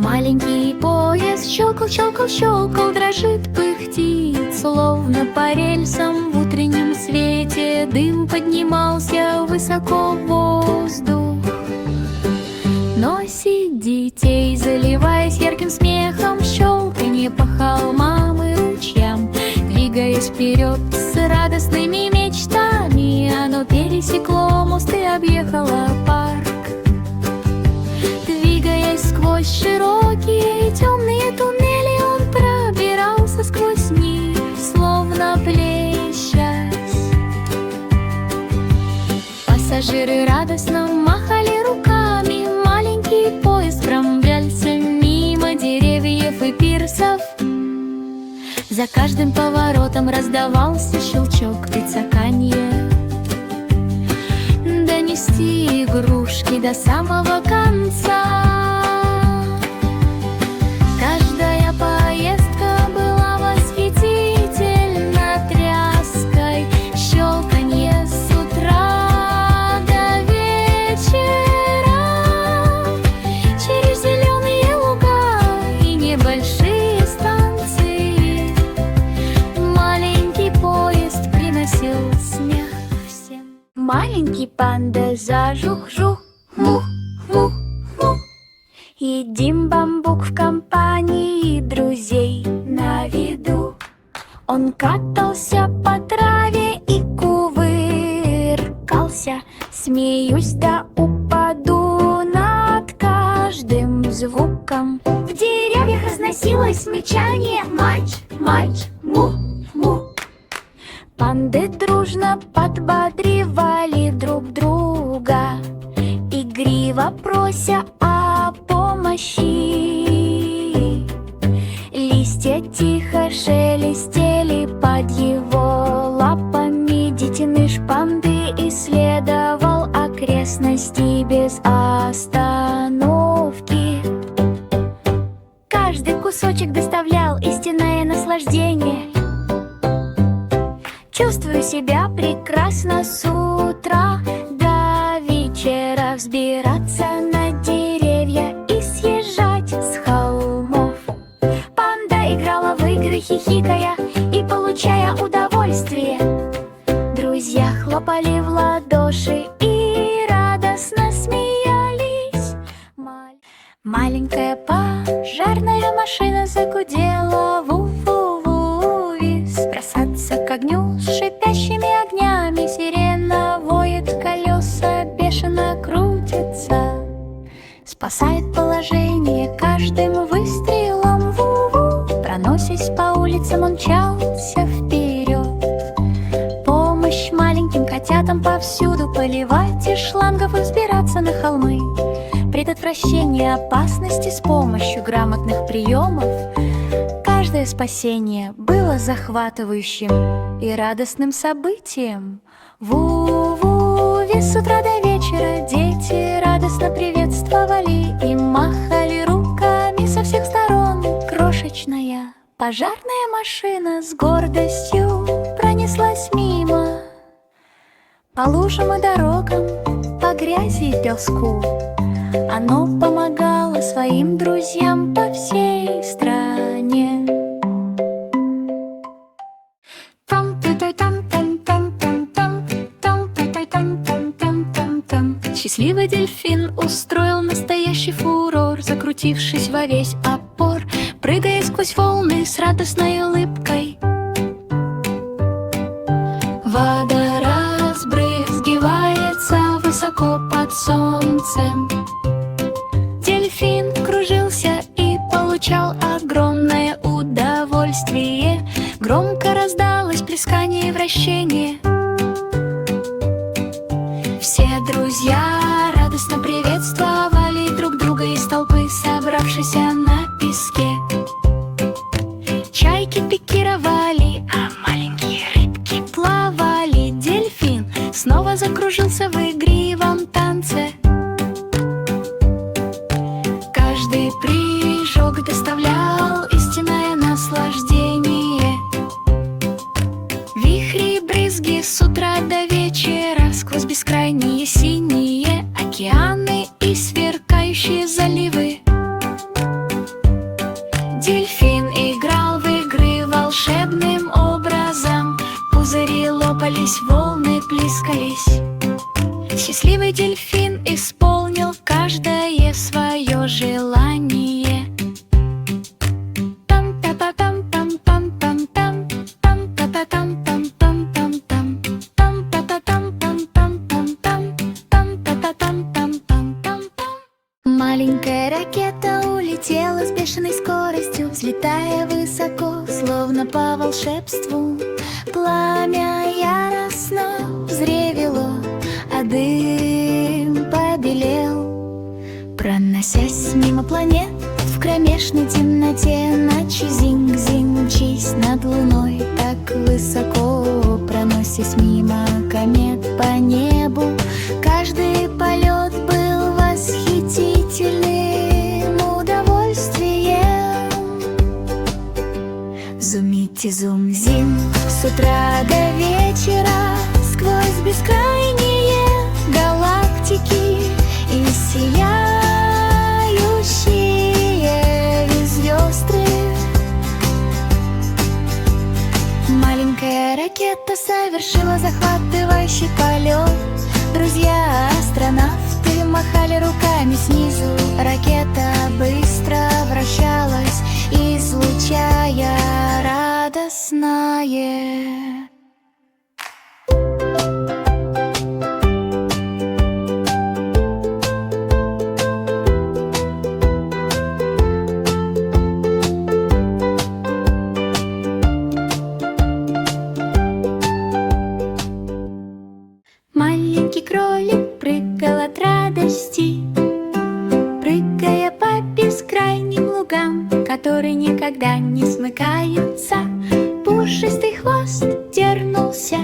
Маленький поезд щелкал, щелкал, щелкал, дрожит, пыхтит, словно по рельсам в утреннем свете. Дым поднимался высоко в воздух. Носит детей, заливаясь ярким смехом, щелканье по холмам и ручьям. Двигаясь вперед с радостными мечтами, оно пересекло мост и объехало парк. Двигаясь сквозь широкие темные туннели, он пробирался сквозь них, словно плещась. Пассажиры радостно махали руками, маленький поезд промчался мимо деревьев и пирсов. За каждым поворотом раздавался щелчок и цоканье. Донести игрушки до самого конца. Каждая поездка была восхитительна тряской, щелканье с утра до вечера. Через зеленые луга и небольшие станции маленький поезд приносил смех всем. Маленький панда зажух-жух, мух-мух-мух. Едим бамбук в компании друзей на виду. Он катался по траве и кувыркался. Смеюсь да упаду над каждым звуком. В деревьях разносилось мычание: мач, мач, мух, мух. Панды дружно подбодривали друг друга, игриво прося о помощи. Листья тихо шелестели под его лапами. Детеныш панды исследовал окрестности без остановки. Каждый кусочек доставлял истинное наслаждение. Чувствую себя прекрасно с утра до вечера. Взбираться на деревья и съезжать с холмов. Панда играла в игры, хихикая и получая удовольствие. Друзья хлопали в ладоши и радостно смеялись. Маленькая пожарная машина загудела ву-ву-ву-вис. Бросаться к огню с шипящими огнями. Сирена воет, колеса бешено крутятся. Спасает положение каждым выстрелом ву-ву. Проносясь по улицам, он мчался вперед. Помощь маленьким котятам повсюду. Поливать из шлангов и взбираться на холмы. Предотвращение опасности с помощью грамотных приемов. Каждое спасение было захватывающим и радостным событием. Ву-ву, весь с утра до вечера дети радостно приветствовали и махали руками со всех сторон. Крошечная пожарная машина с гордостью пронеслась мимо. По лужам и дорогам, по грязи и песку оно помогало своим друзьям по всей стране. Счастливый дельфин устроил настоящий фурор, закрутившись во весь опор, прыгая сквозь волны с радостной улыбкой. Вода разбрызгивается высоко под солнцем. Дельфин кружился и получал огромное удовольствие. Громко раздалось плескание и вращение. Все друзья радостно приветствовали друг друга из толпы, собравшейся на песке. Чайки пикировали, а маленькие рыбки плавали. Дельфин снова закружился в игривом танце. Каждый прыжок доставлял истинное наслаждение. Вихри и брызги с утра до вечера, сквозь бескрайние синие океаны и сверкающие заливы. закаркались. Счастливый дельфин исполнил каждое свое желание. Маленькая ракета улетела с бешеной скоростью, взлетая высоко, словно по волшебству. Пламя яростно взревело, а дым побелел, проносясь мимо планет в кромешной темноте ночи. Зинг-зинг, мчись над луной так высоко, проносясь мимо комет по небу. Каждый полет был восхитительным удовольствием. Зумите, зум-зим, с утра до вечера, сквозь бескрайние галактики и сияющие звезды. Маленькая ракета совершила захватывающий полет. Друзья-астронавты махали руками снизу. Ракета быстро вращалась, излучая радостное. Маленький кролик прыгал от радости, прыгая по бескрайним лугам, которые никогда не смыкаются. Пушистый хвост дернулся,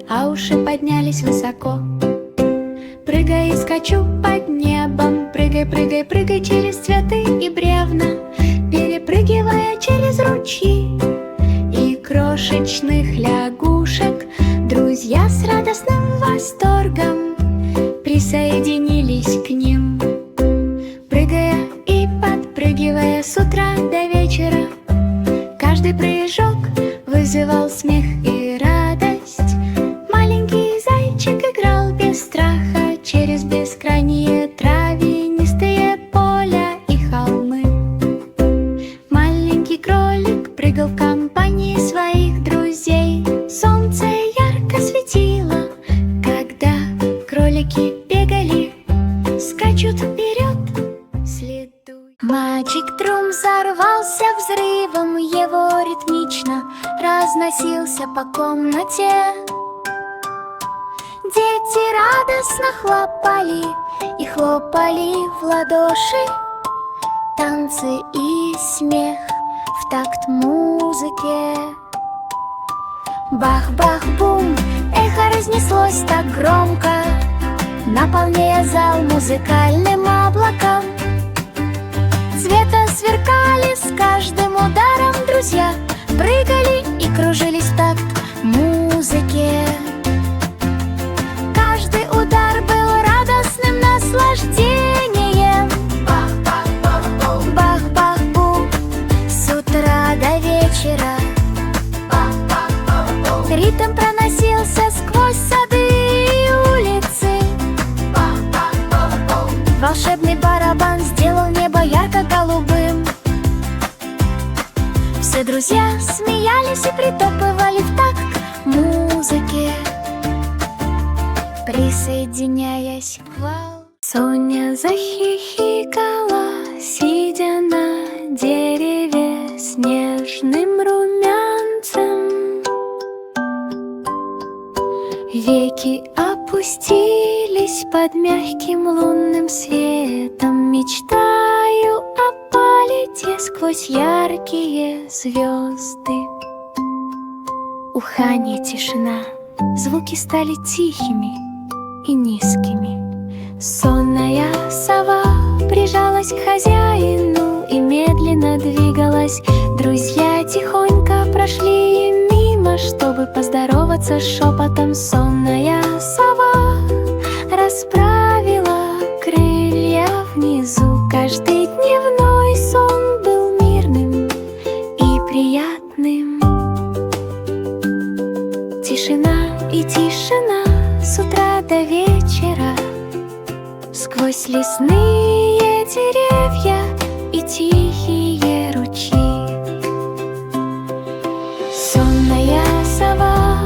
а уши поднялись высоко. Прыгай и скачу под небом, прыгай, прыгай, прыгай через цветы и бревна, перепрыгивая через ручьи и крошечных лягушек. Друзья с радостным восторгом присоединились к ним, прыгая и подпрыгивая с утра до вечера. Каждый прыжок вызывал смех и радость. Маленький зайчик играл без страха через бескрайние травянистые поля и холмы. Маленький кролик прыгал в компании своих друзей. Солнце ярко светило, когда кролики бегали, скачут вперед, следуй. Маджик-трум взорвался взрывом, его ритмично разносился по комнате. Дети радостно хлопали и хлопали в ладоши. Танцы и смех в такт музыке. Бах-бах-бум, эхо разнеслось так громко, наполняя зал музыкальным облаком. Цвета сверкали с каждым ударом друзья, прыгали и кружились в такт музыке. Каждый удар был радостным наслаждением. Бах-бах-бах-бум, бах-бах-бум, с утра до вечера. Ритм проносился сквозь сады и улицы. Волшебный барабан сделал небо ярко-голубым. Все друзья смеялись и притопывали в такт музыке, присоединяясь к вал. Соня захихикала, сидя на дереве с нежным румянцем. Веки опустились под мягким лунным светом. Мечтаю о полете сквозь яркие звезды. Уханье, тишина, звуки стали тихими и низкими. Сонная сова прижалась к хозяину и медленно двигалась. Друзья тихонько прошли мимо, чтобы поздороваться шепотом. Сонная сова расправила крылья внизу. Каждый дневной сон был мирным и приятным. Тишина и тишина, с утра лесные деревья и тихие ручьи. Сонная сова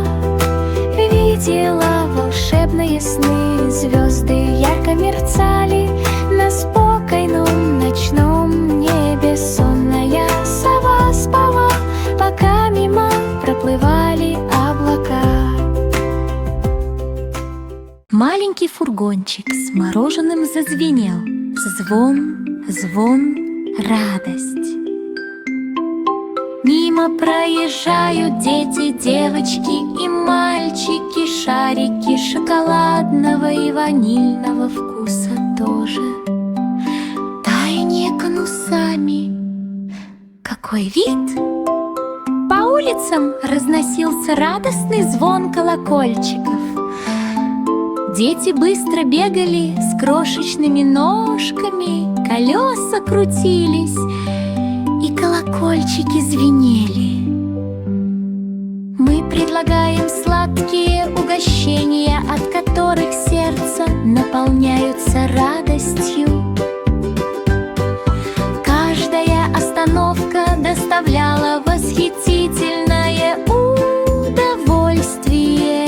видела волшебные сны, звезды ярко мерцали на спокойном ночном небе. Сонная сова спала, пока мимо проплывали облака. Маленький фургончик с мороженым зазвенел. Звон, звон, радость. Мимо проезжают дети, девочки и мальчики. Шарики шоколадного и ванильного вкуса тоже. Таяние конусами. Какой вид! По улицам разносился радостный звон колокольчиков. Дети быстро бегали с крошечными ножками, колеса крутились, и колокольчики звенели. Мы предлагаем сладкие угощения, от которых сердце наполняются радостью. Каждая остановка доставляла восхитительное удовольствие.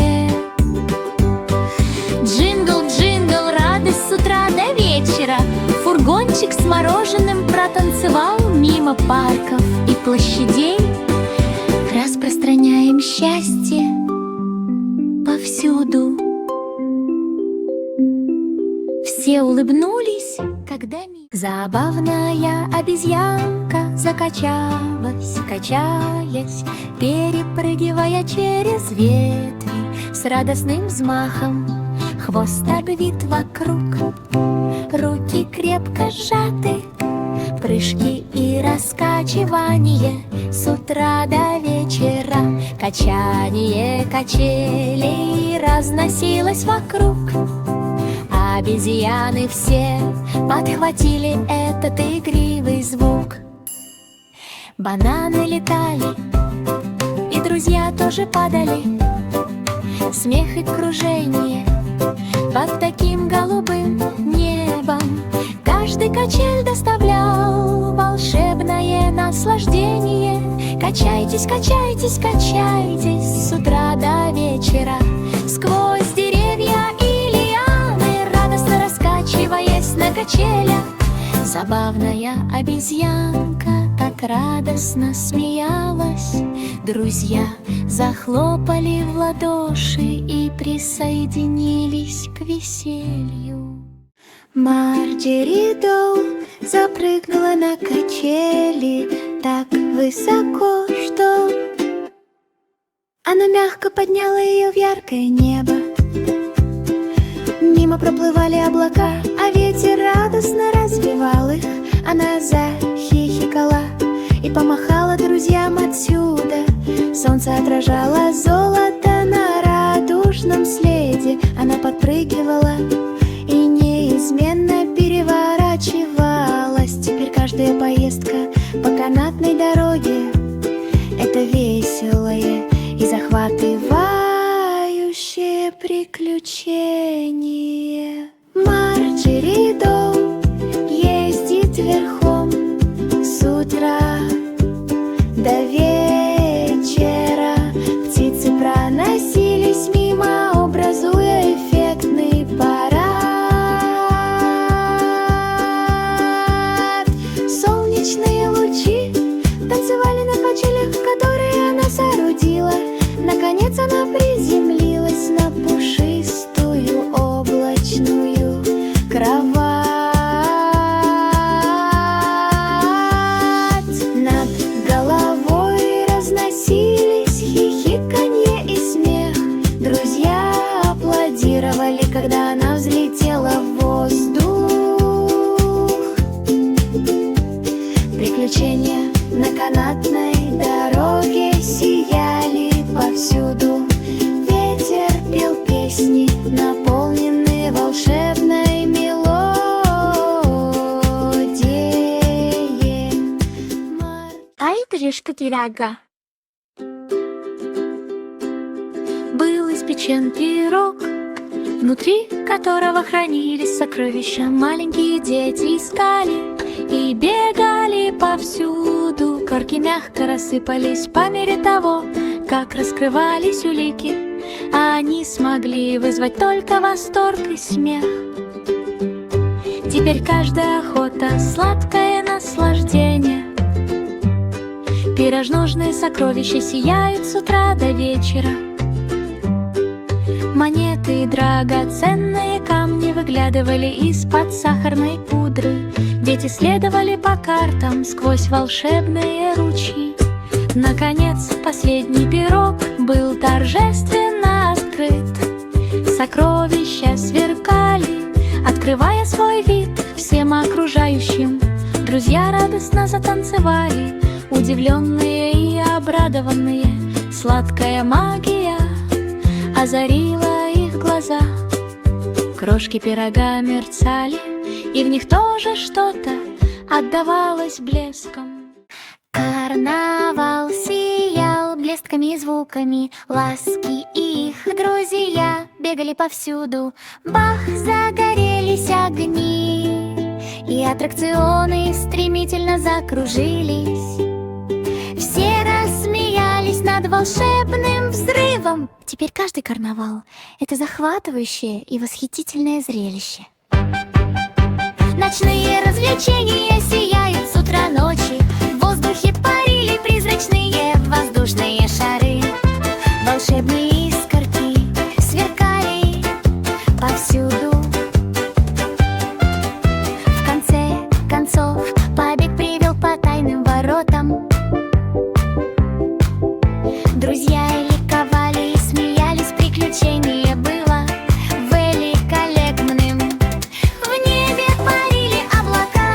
Джингл, джингл, радость с утра до вечера. Фургончик с мороженым протанцевал мимо парков и площадей. Распространяем счастье повсюду. Все улыбнулись, когда забавная обезьянка закачалась, качаясь, перепрыгивая через ветви с радостным взмахом. Хвост обвит вокруг, руки крепко сжаты, прыжки и раскачивание с утра до вечера. Качание качелей разносилось вокруг. Обезьяны все подхватили этот игривый звук. Бананы летали, и друзья тоже падали. Смех и кружение под таким голубым небом. Каждый качель доставлял волшебное наслаждение. Качайтесь, качайтесь, качайтесь с утра до вечера. Сквозь деревья и лианы, радостно раскачиваясь на качелях. Забавная обезьянка так радостно смеялась. Друзья захлопали в ладоши и присоединились к веселью. Марджери Доу запрыгнула на качели так высоко, что оно мягко подняло ее в яркое небо. Мимо проплывали облака, а ветер радостно развивал их. Она захихикала и помахала друзьям отсюда. Солнце отражало золото на радужном следе. Она подпрыгивала и неизменно переворачивалась. Теперь каждая поездка по канатной дороге — это веселое и захватывающее приключение. Марджери Доу ездит верхом с утра до вечера. Птицы проносились мимо, образуя эффектный парад. Солнечные лучи танцевали на качелях, которые она соорудила. Наконец она приземлилась на пушистую облачную кровать. Над головой разносились хихиканье и смех. Друзья аплодировали, когда она взлетела в воздух. Приключения на канатной дороге сияли повсюду. Ветер пел песни, наполненные волшебной мелодией. Ай, трішки тіряга. Был испечен пирог внутри которого хранились сокровища. Маленькие дети искали и бегали повсюду. Корки мягко рассыпались по мере того, как раскрывались улики. А они смогли вызвать только восторг и смех. Теперь каждая охота — сладкое наслаждение. Пирожножные сокровища сияют с утра до вечера. Монеты и драгоценные камни выглядывали из-под сахарной пудры. Дети следовали по картам сквозь волшебные ручьи. Наконец, последний пирог был торжественно открыт. Сокровища сверкали, открывая свой вид всем окружающим. Друзья радостно затанцевали, удивленные и обрадованные. Сладкая магия озарила их глаза. Крошки пирога мерцали, и в них тоже что-то отдавалось блеском. Карнавал сиял блестками и звуками ласки, и их друзья бегали повсюду. Бах, загорелись огни, и аттракционы стремительно закружились. Все рассмеялись над волшебным взрывом. Теперь каждый карнавал — это захватывающее и восхитительное зрелище. Ночные развлечения сияют с утра ночи. В воздухе парили призрачные воздушные шары. Волшебные искорки сверкали повсюду. В конце концов побег привел по тайным воротам. Друзья ликовали и смеялись, приключение было великолепным. В небе парили облака,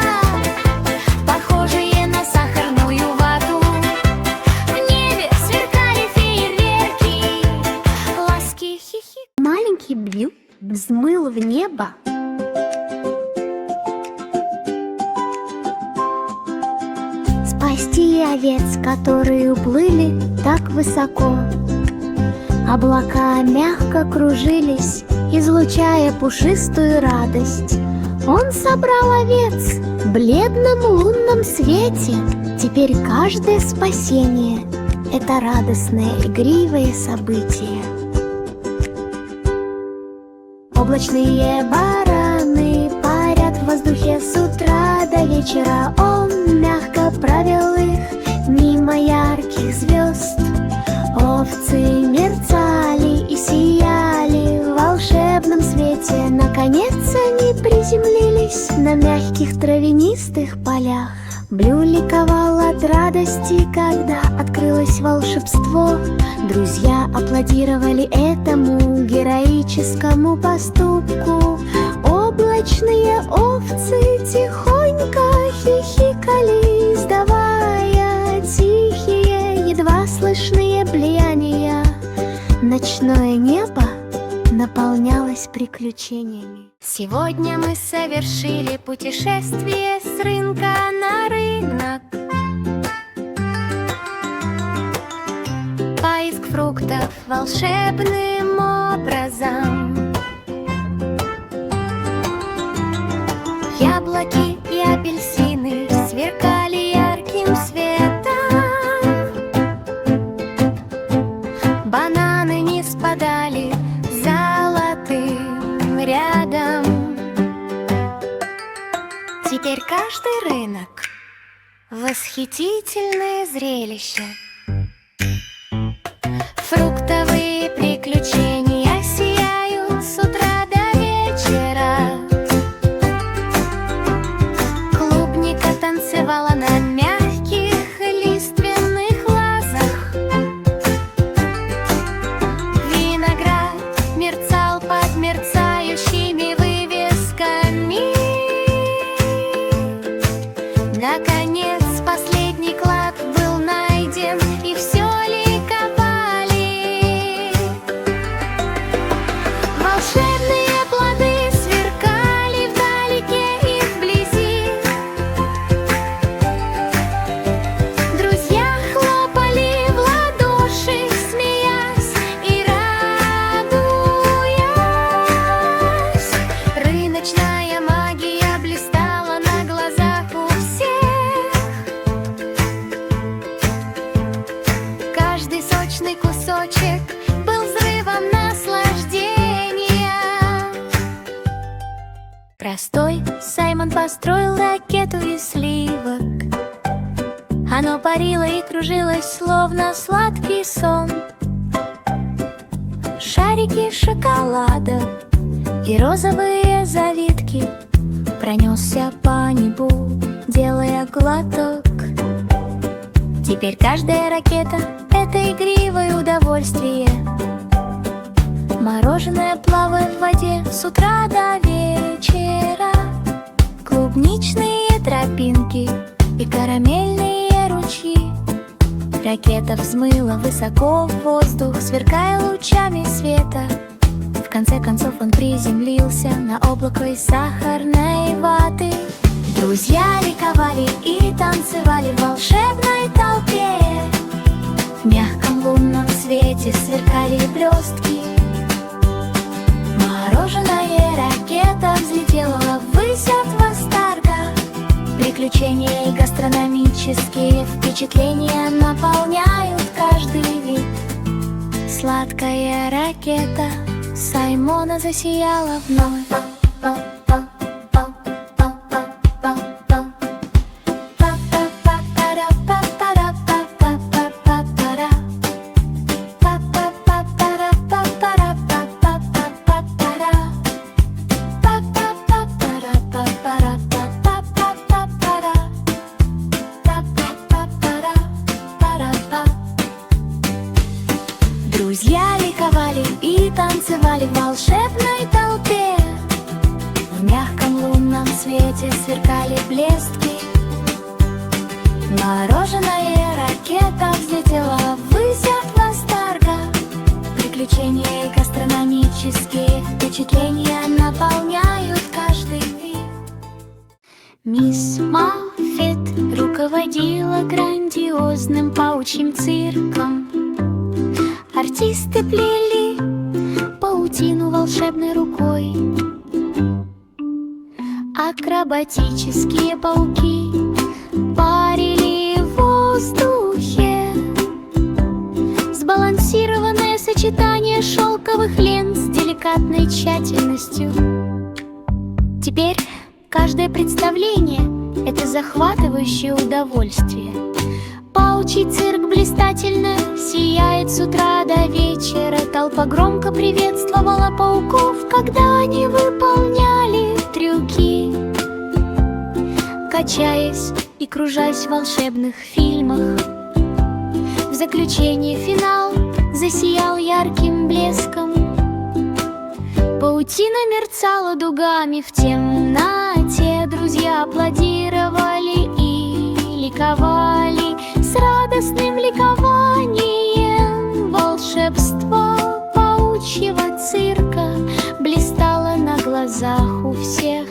похожие на сахарную вату. В небе сверкали фейерверки, ласки, хихи. Маленький Билл взмыл в небо. Спасти овец, которые уплыли так высоко. Облака мягко кружились, излучая пушистую радость. Он собрал овец в бледном лунном свете. Теперь каждое спасение — это радостное, игривое событие. Облачные бараны парят в воздухе с утра до вечера. Он мягко провел их мимо ярких звезд. Овцы мерцали и сияли в волшебном свете. Наконец они приземлились на мягких травянистых полях. Блю ликовал от радости, когда открылось волшебство. Друзья аплодировали этому героическому поступку. Облачные овцы тихонько хихикали, издавая тихие, едва слышные блеяния. Ночное небо наполнялось приключениями. Сегодня мы совершили путешествие с рынка на рынок. Поиск фруктов волшебным образом. Яблоки и апельсины сверкали ярким светом. Бананы не спадали золотым рядом. Теперь каждый рынок — восхитительное зрелище. Фруктовые приключения сияют с утра до вечера. Клубника танцевала на мягких лиственных лозах. Виноград мерцал под мерцающими вывесками. Наконец последний клад был найден, и все ликовали. Волшебные плоды сверкали вдалеке и вблизи. Друзья хлопали в ладоши, смеясь и радуясь. Оно парило и кружилось, словно сладкий сон. Шарики шоколада и розовые завитки пронесся по небу, делая глоток. Теперь каждая ракета — это игривое удовольствие. Мороженое плавает в воде с утра до вечера. Клубничные тропинки и карамельные ручьи. Ракета взмыла высоко в воздух, сверкая лучами света. В конце концов он приземлился на облако из сахарной ваты. Друзья ликовали и танцевали в волшебной толпе. В мягком лунном свете сверкали блестки. Мороженая ракета взлетела ввысь от восторга. Приключения и гастрономические впечатления наполняют каждый вид. Сладкая ракета Саймона засияла вновь. Друзья ликовали и танцевали в волшебной толпе. В мягком лунном свете сверкали блестки. Мороженая ракета взлетела ввысь от восторга. Приключения и гастрономические впечатления наполняют каждый вид. Мисс Маффет руководила грандиозным паучьим цирком. Артисты плели паутину волшебной рукой. Акробатические пауки парили в воздухе. Сбалансированное сочетание шелковых лент с деликатной тщательностью. Теперь каждое представление — это захватывающее удовольствие. Паучий цирк блистательно сияет с утра до вечера. Толпа громко приветствовала пауков, когда они выполняли трюки. Качаясь и кружась в волшебных фильмах, в заключение финал засиял ярким блеском. Паутина мерцала дугами в темноте. Друзья аплодировали и ликовали. С радостным ликованием волшебство паучьего цирка блистало на глазах у всех.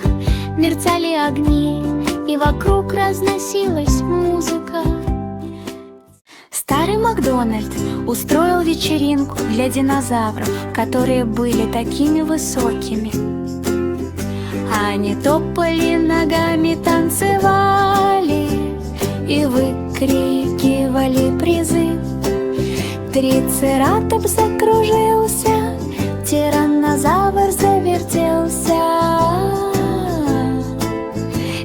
Мерцали огни, и вокруг разносилась музыка. Старый Макдональд устроил вечеринку для динозавров, которые были такими высокими. Они топали ногами, танцевали и выкрикивали призыв. Трицератопс закружился, тираннозавр завертелся.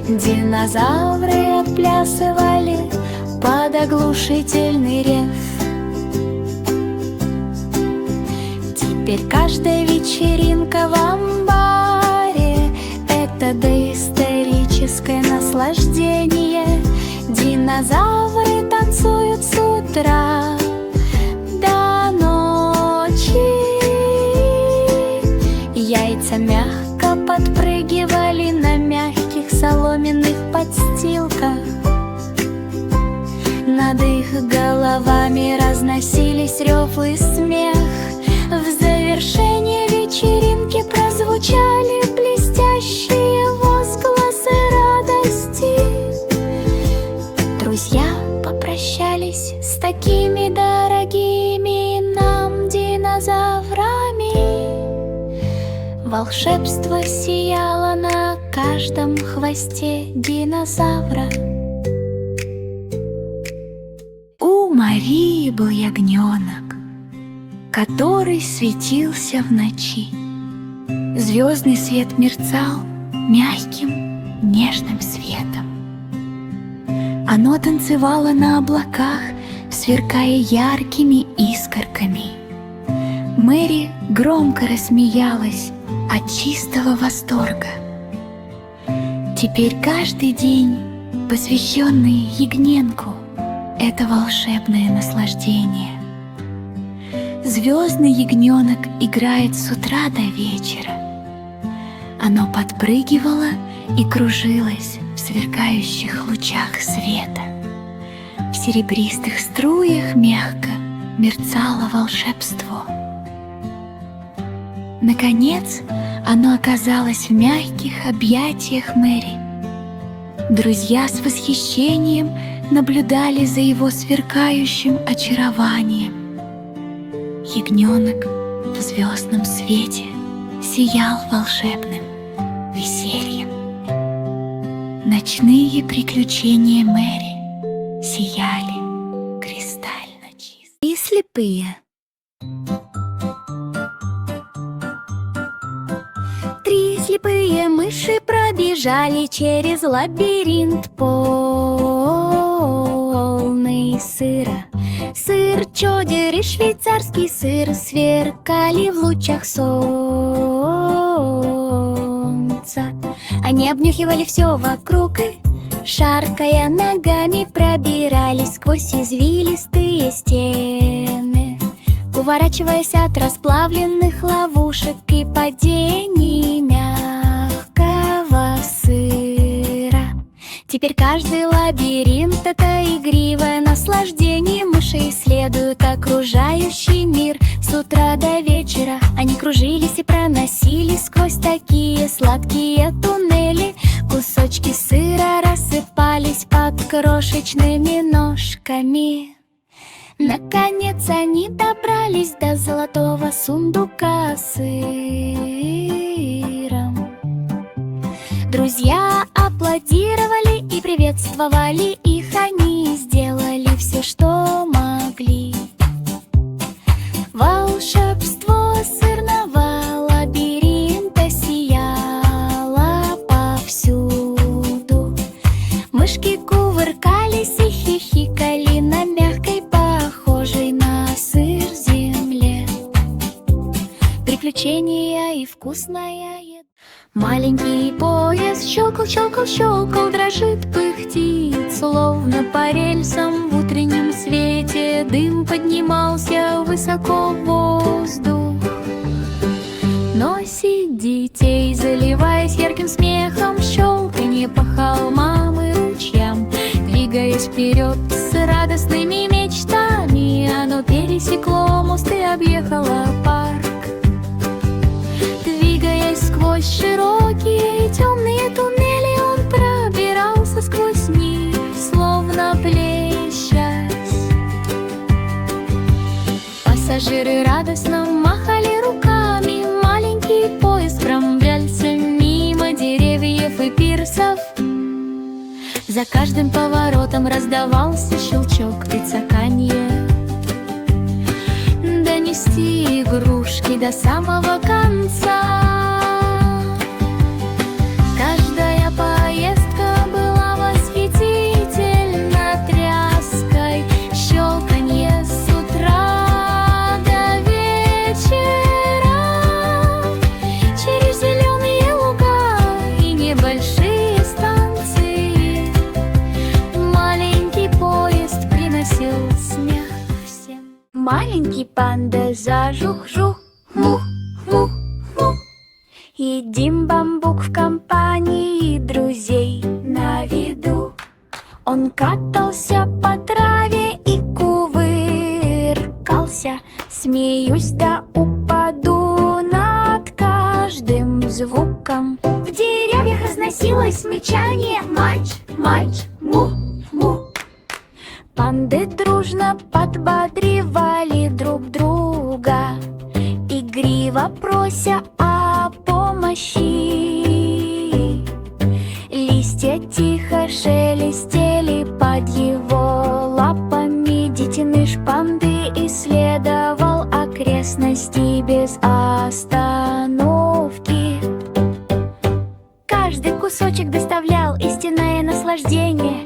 Динозавры отплясывали под оглушительный рев. Теперь каждая вечеринка в амбаре — это доисторическое наслаждение. Динозавры танцуют с утра до ночи. Яйца мягко подпрыгивали на мягких соломенных подстилках. Над их головами разносились рев и смех. В завершение вечеринки прозвучали блестящие возгласы радости. Друзья попрощались с такими дорогими нам динозаврами. Волшебство сияло на каждом хвосте динозавра. У Марии был ягненок, который светился в ночи. Звездный свет мерцал мягким, нежным светом. Оно танцевало на облаках, сверкая яркими искорками. Мэри громко рассмеялась от чистого восторга. Теперь каждый день, посвященный ягненку, это волшебное наслаждение. Звездный ягненок играет с утра до вечера. Оно подпрыгивало и кружилось в сверкающих лучах света. В серебристых струях мягко мерцало волшебство. Наконец, оно оказалось в мягких объятиях Мэри. Друзья с восхищением наблюдали за его сверкающим очарованием. Ягненок в звездном свете сиял волшебным весельем. Ночные приключения Мэри сияли кристально чисто. И слепые. Три слепые мыши пробежали через лабиринт, полный сыра. Сыр, чодер и швейцарский сыр сверкали в лучах солнца. Они обнюхивали все вокруг и, шаркая ногами, пробирались сквозь извилистые стены, уворачиваясь от расплавленных ловушек и падений мягкого сыра. Теперь каждый лабиринт — это игривое наслаждение. Мыши исследуют окружающий мир с утра до вечера. Они кружились и проносились сквозь такие сладкие туннели. Кусочки сыра рассыпались под крошечными ножками. Наконец они добрались до золотого сундука с сыром. Друзья аплодировали и приветствовали их. Они сделали все, что могли. Волшебство сырного лабиринта сияло повсюду. Мышки кувыркались и хихикали на мягкой, похожей на сыр земле. Приключения и вкусная еда. Маленький поезд щелкал, щелкал, щелкал, дрожит, пыхтит, словно по рельсам в утреннем свете. Дым поднимался высоко в воздух. Носит детей, заливаясь ярким смехом, щелканье по холмам и ручьям. Двигаясь вперед с радостными мечтами, оно пересекло мост и объехало парк. Двигаясь сквозь широкие темные туннели, он пробирался сквозь них, словно плещась. Пассажиры радостно махали руками. Маленький поезд промчался мимо деревьев и пирсов. За каждым поворотом раздавался щелчок и цоканье. Донести игрушки до самого конца. Каждая поездка была восхитительна тряской. Щелканье с утра до вечера. Через зеленые луга и небольшие станции маленький поезд приносил смех всем. Маленький панда зажух-жух, мух-мух-мух. Едим бамбук в компании друзей на виду. Он катался по траве и кувыркался. Смеюсь да упаду над каждым звуком. В деревьях разносилось мычание. Мач, мач, мух, мух. Панды дружно подбодривали друг друга, игриво прося о помощи. Листья тихо шелестели под его лапами. Детеныш панды исследовал окрестности без остановки. Каждый кусочек доставлял истинное наслаждение.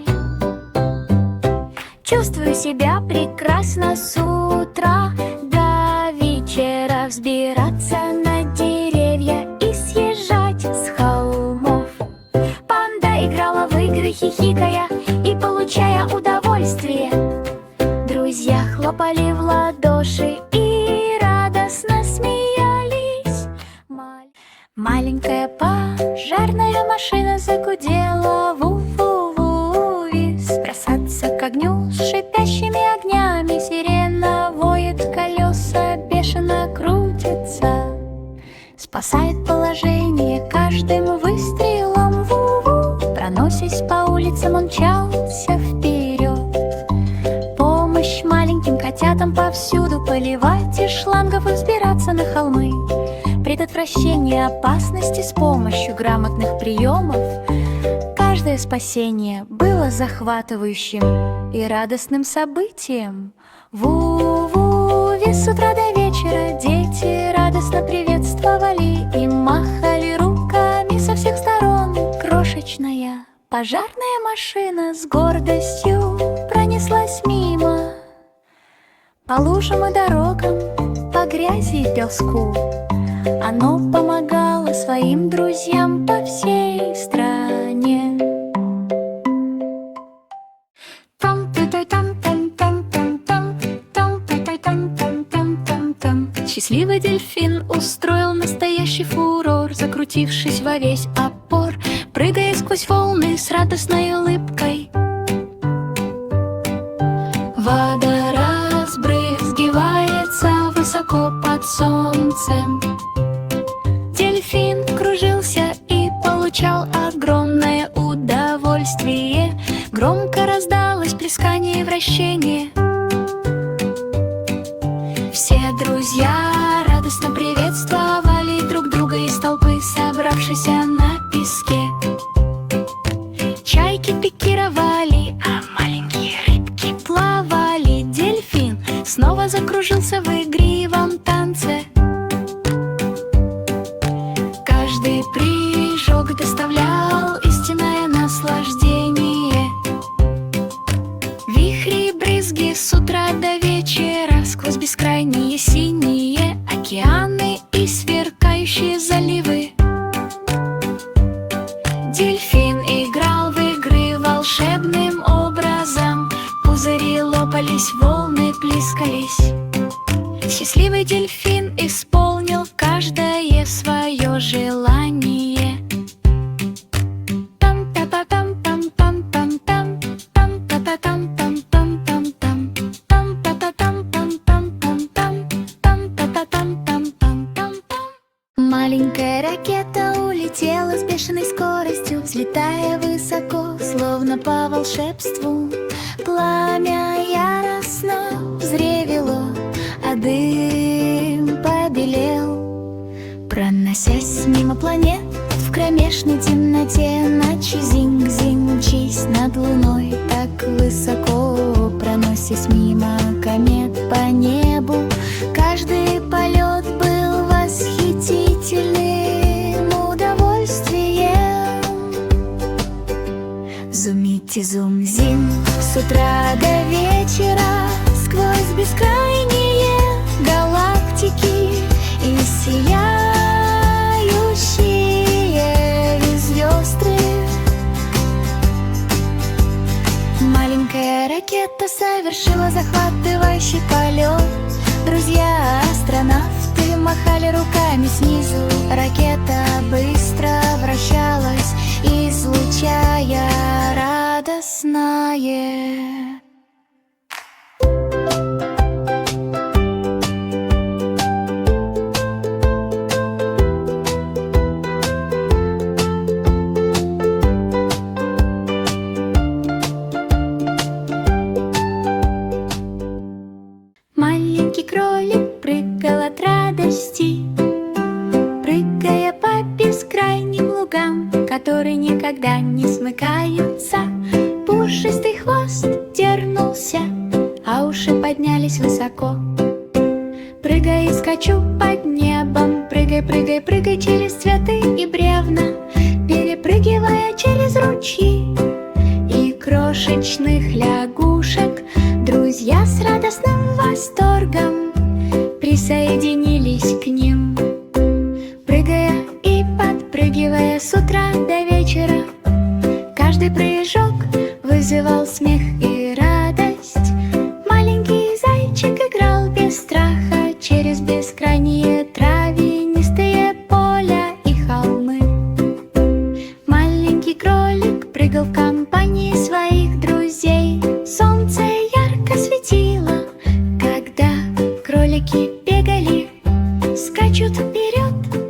Чувствую себя прекрасно с утра до вечера, взбираться на деревья и съезжать с холмов. Панда играла в игры, хихикая и получая удовольствие. Друзья хлопали в ладоши и радостно смеялись. Маленькая пожарная машина загудела ву-ву-ву виз. Бросаться к огню с шипящими огнями, сирена воет, колеса бешено крутятся. Спасает положение каждым выстрелом ву-ву. Проносясь по улицам, он мчался вперед. Помощь маленьким котятам повсюду, поливать из шлангов и взбираться на холмы. Предотвращение опасности с помощью грамотных приемов. Каждое спасение было захватывающим и радостным событием. Ву-ву, весь с утра до вечера дети радостно приветствовали и махали руками со всех сторон. Крошечная пожарная машина с гордостью пронеслась мимо. По лужам и дорогам, по грязи и песку оно помогало своим друзьям по всей стране. Счастливый дельфин устроил настоящий фурор, закрутившись во весь опор, прыгая сквозь волны с радостной улыбкой. Вода разбрызгивается высоко под солнцем. Дельфин кружился и получал огромное удовольствие. Громко раздалось плескание и вращение. Все друзья радостно приветствовали друг друга из толпы, собравшейся на песке. Чайки пикировали, а маленькие рыбки плавали. Дельфин снова закружился в игривом танце. Каждый прыжок доставлял истинное наслаждение. Вихри и брызги с утра до вечера, сквозь бескрайние синие океаны и сверкающие заливы. Дельфин играл в игры волшебным образом. Пузыри лопались, волны плескались. Счастливый дельфин исполнил каждое свое желание. Маленькая ракета улетела с бешеной скоростью, взлетая высоко, словно по волшебству. Пламя яростно взревело, а дым побелел. Проносясь мимо планет в кромешной темноте, ночи зинг-зинг мчись над луной. Так высоко проносясь мимо комет по небу, каждый полет был восхитительным удовольствием. Зумите зум-зим с утра до вечера, сквозь бескрайние галактики и сияющие звезды. Маленькая ракета совершила захватывающий полет. Друзья-астронавты махали руками снизу. Ракета быстро вращалась, излучая радостное. Маленький кролик прыгал от радости, прыгая по бескрайним лугам, которые никогда не смыкаются. Пушистый хвост дернулся, а уши поднялись высоко. Прыгай и скачу под небом, прыгай, прыгай, прыгай через цветы и бревна, перепрыгивая через ручьи и крошечных лягушек. друзья с радостным восторгом присоединились к ним. Прыгая и подпрыгивая с утра до вечера, каждый прыжок вызывал смех и радость. Маленький зайчик играл без страха через бескрайние травянистые поля и холмы. Маленький кролик прыгал в компании своих друзей. Солнце ярко светило, когда кролики бегали, скачут вперед